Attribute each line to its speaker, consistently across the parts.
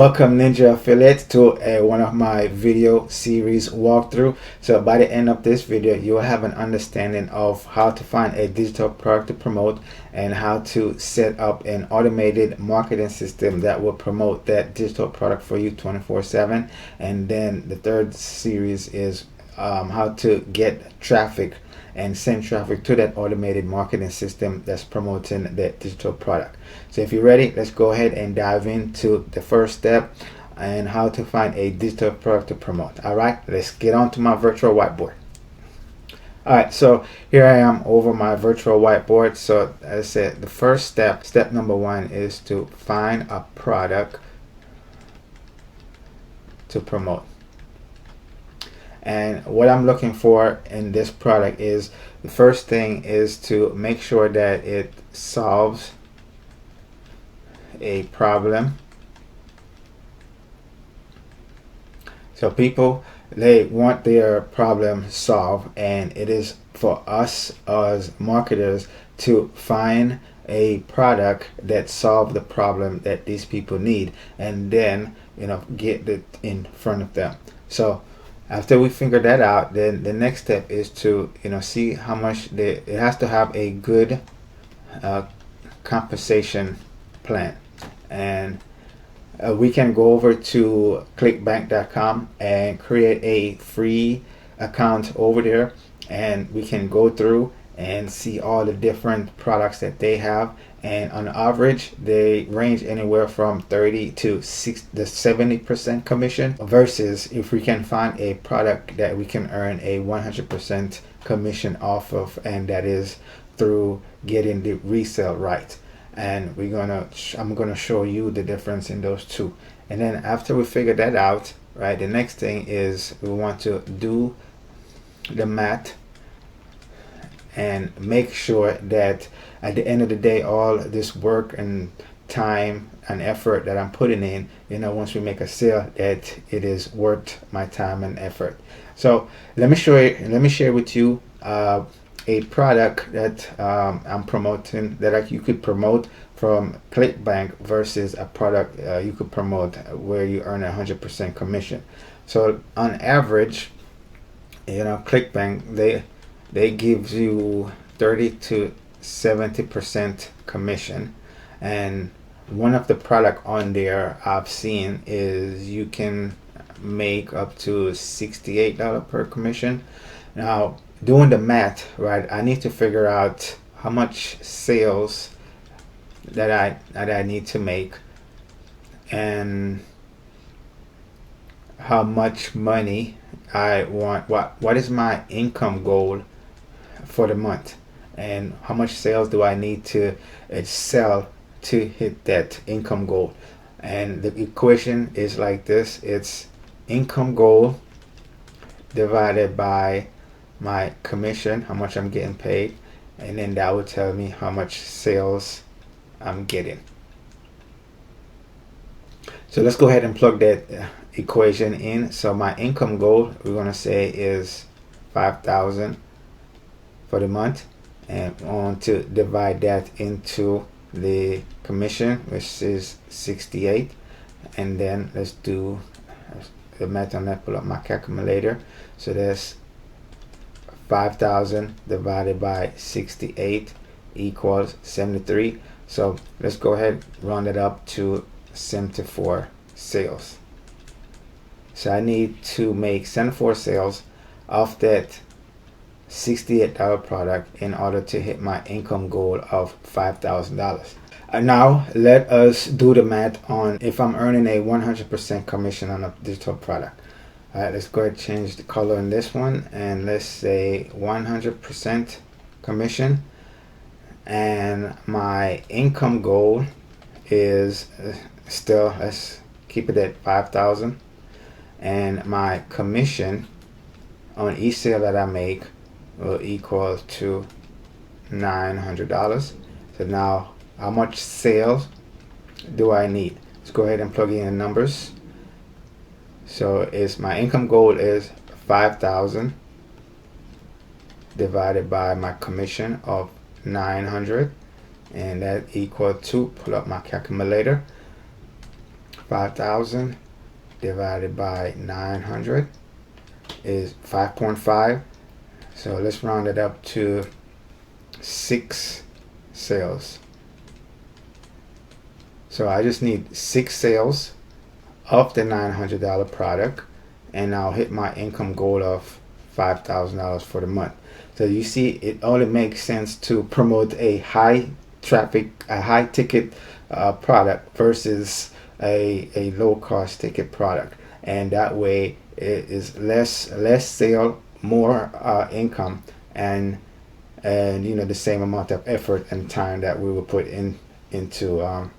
Speaker 1: Welcome Ninja Affiliate to one of my video series walkthrough. So by the end of this video, you will have an understanding of how to find a digital product to promote and how to set up an automated marketing system that will promote that digital product for you 24/7. And then the third series is how to get traffic and send traffic to that automated marketing system that's promoting that digital product. So if you're ready, let's go ahead and dive into the first step and how to find a digital product to promote. All right, let's get on to my virtual whiteboard. All right, so here I am over my virtual whiteboard. So as I said, the first step number one, is to find a product to promote. And what I'm looking for in this product is, the first thing is to make sure that it solves a problem. So people, they want their problem solved, and it is for us as marketers to find a product that solves the problem that these people need, and then get it in front of them. So after we figure that out, then the next step is to see how much it has to have a good compensation plan. And we can go over to clickbank.com and create a free account over there, and we can go through and see all the different products that they have. And on average, they range anywhere from 30 to 70% commission, versus if we can find a product that we can earn a 100% commission off of, and that is through getting the resale right. And I'm gonna show you the difference in those two. And then after we figure that out, right, the next thing is we want to do the math and make sure that at the end of the day, all this work and time and effort that I'm putting in, once we make a sale, that it is worth my time and effort. So let me share with you a product that I'm promoting, that you could promote from ClickBank, versus a product you could promote where you earn 100% commission. So on average, ClickBank, they give you 30 to 70% commission. And one of the product on there I've seen is you can make up to $68 per commission. Now, doing the math, right, I need to figure out how much sales that I need to make, and how much money I want. What is my income goal for the month, and how much sales do I need to sell to hit that income goal? And the equation is like this: it's income goal divided by my commission, how much I'm getting paid, and then that would tell me how much sales I'm getting. So let's go ahead and plug that equation in. So my income goal, we're gonna say, is 5,000 for the month, and I want to divide that into the commission, which is 68. And then let's do the math on that. Pull up my calculator. So that's 5,000 divided by 68 equals 73. So let's go ahead and round it up to 74 sales. So I need to make 74 sales off that $68 product in order to hit my income goal of $5,000. And now let us do the math on if I'm earning a 100% commission on a digital product. All right, let's go ahead and change the color in this one, and let's say 100% commission. And my income goal is still, let's keep it at 5,000. And my commission on each sale that I make will equal to $900. So now, how much sales do I need? Let's go ahead and plug in the numbers. So my income goal is 5,000 divided by my commission of 900, and that equal to, pull up my calculator, 5,000 divided by 900 is 5.5. So let's round it up to 6 sales. So I just need 6 sales of the $900 product, and I'll hit my income goal of $5,000 for the month. So you see, it only makes sense to promote a high ticket product versus a low cost ticket product, and that way it is less sale, more income, and the same amount of effort and time that we will put into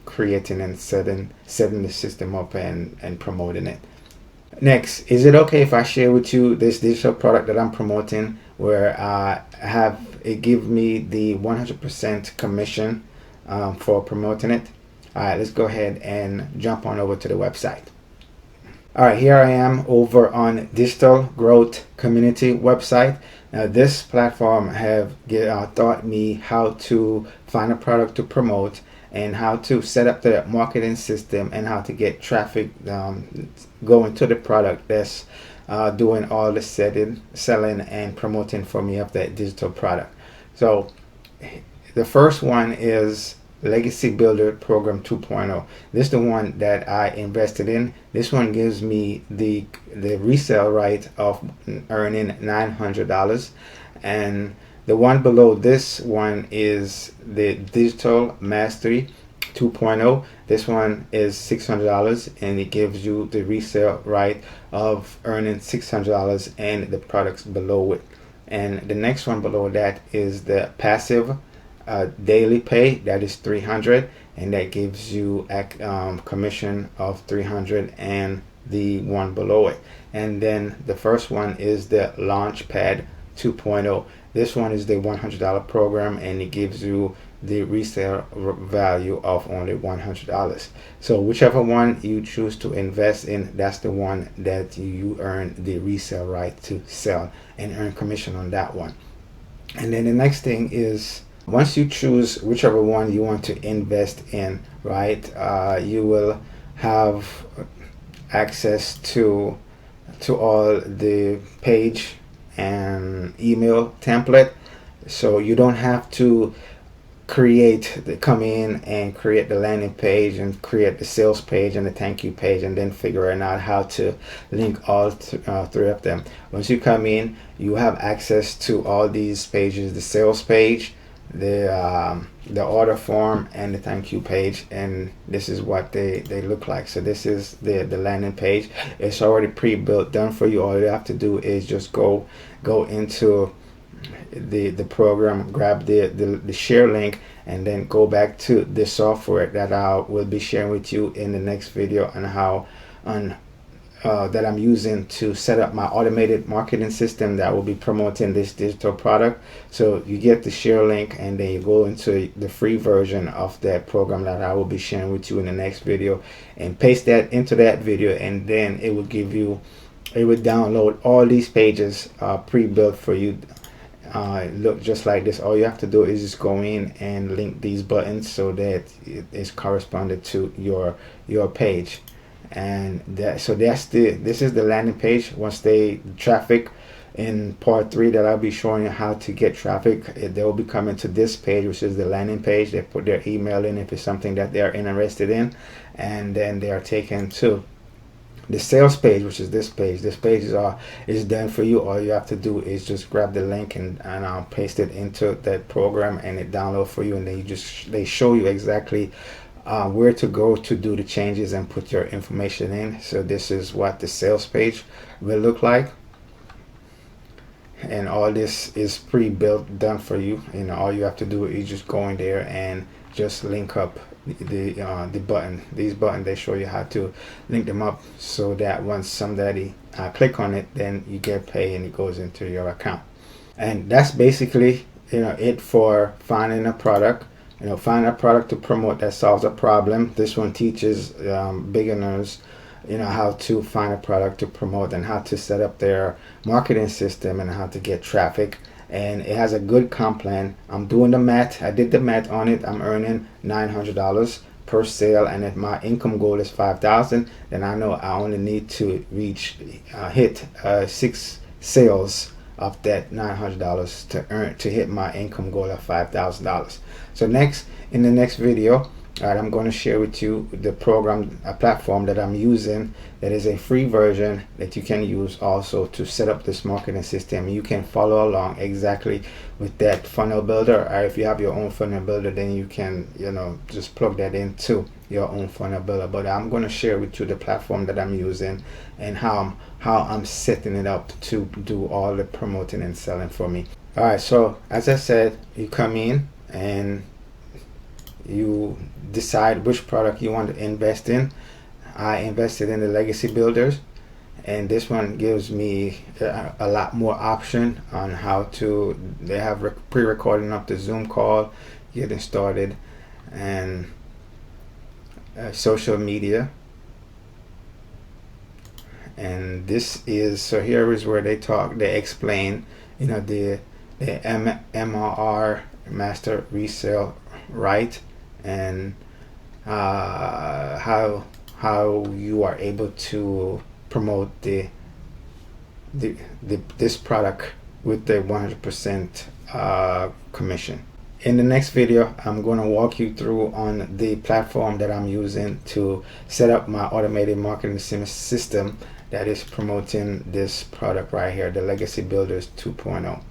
Speaker 1: creating and setting the system up and promoting it. Next, is it okay if I share with you this digital product that I'm promoting, where I have it give me the 100% commission for promoting it? All right, let's go ahead and jump on over to the website. All right, here I am over on Digital Growth Community website. Now, this platform have taught me how to find a product to promote, and how to set up the marketing system, and how to get traffic going to the product that's doing all the selling and promoting for me of that digital product. So the first one is Legacy Builder Program 2.0. This is the one that I invested in. This one gives me the resale right of earning $900, and the one below this one is the Digital Mastery 2.0. This one is $600, and it gives you the resale right of earning $600 and the products below it. And the next one below that is the Passive Daily Pay. That is $300, and that gives you a commission of $300 and the one below it. And then the first one is the Launchpad 2.0. This one is the $100 program, and it gives you the resale value of only $100. So whichever one you choose to invest in, that's the one that you earn the resale right to sell and earn commission on that one. And then the next thing is, once you choose whichever one you want to invest in, right, you will have access to all the page and email template, so you don't have to come in and create the landing page and create the sales page and the thank you page, and then figuring out how to link all three of them. Once you come in, you have access to all these pages: the sales page, the order form, and the thank you page. And this is what they look like. So this is the landing page. It's already pre-built, done for you. All you have to do is just go into the program, grab the share link, and then go back to the software that I will be sharing with you in the next video on how that I'm using to set up my automated marketing system that will be promoting this digital product. So you get the share link, and then you go into the free version of that program that I will be sharing with you in the next video, and paste that into that video, and then it will download all these pages pre-built for you. Look just like this. All you have to do is just go in and link these buttons so that it is corresponded to your page. And this is the landing page. Once traffic in part 3 that I'll be showing you how to get traffic, they will be coming to this page, which is the landing page. They put their email in if it's something that they're interested in, and then they are taken to the sales page, which is this page. This page is done for you. All you have to do is just grab the link and paste it into that program, and it downloads for you, and then they show you exactly where to go to do the changes and put your information in. So this is what the sales page will look like, and all this is pre-built, done for you. All you have to do is just go in there and just link up the button. These buttons, they show you how to link them up, so that once somebody click on it, then you get paid and it goes into your account. And that's basically it for finding a product. Find a product to promote that solves a problem. This one teaches beginners how to find a product to promote, and how to set up their marketing system, and how to get traffic. And it has a good comp plan. I'm doing the math. I did the math on it. I'm earning $900 per sale, and if my income goal is 5,000, then I know I only need to hit 6 sales of that $900 to hit my income goal of $5,000. So in the next video, I'm going to share with you the a platform that I'm using, that is a free version that you can use also to set up this marketing system. You can follow along exactly with that funnel builder, or if you have your own funnel builder, then you can, just plug that into your own funnel builder. But I'm going to share with you the platform that I'm using and how I'm setting it up to do all the promoting and selling for me. All right, so as I said, you come in and you decide which product you want to invest in. I invested in the Legacy Builders, and this one gives me a lot more option on how to. They have pre-recording of the Zoom call, getting started, and social media. And this is, so here is where they explain, the MRR, master resale right, and how you are able to promote this product with the 100% commission. In the next video, I'm going to walk you through on the platform that I'm using to set up my automated marketing system that is promoting this product right here, the Legacy Builders 2.0.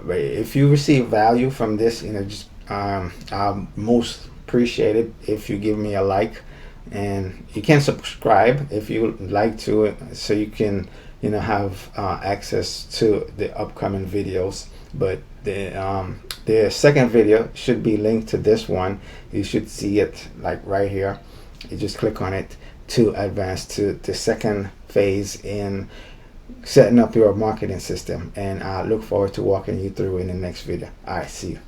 Speaker 1: If you receive value from this, I'll most appreciate it if you give me a like, and you can subscribe if you like to, so you can have access to the upcoming videos. But the second video should be linked to this one. You should see it like right here. You just click on it to advance to the second phase in setting up your marketing system, and I look forward to walking you through in the next video. All right, see you.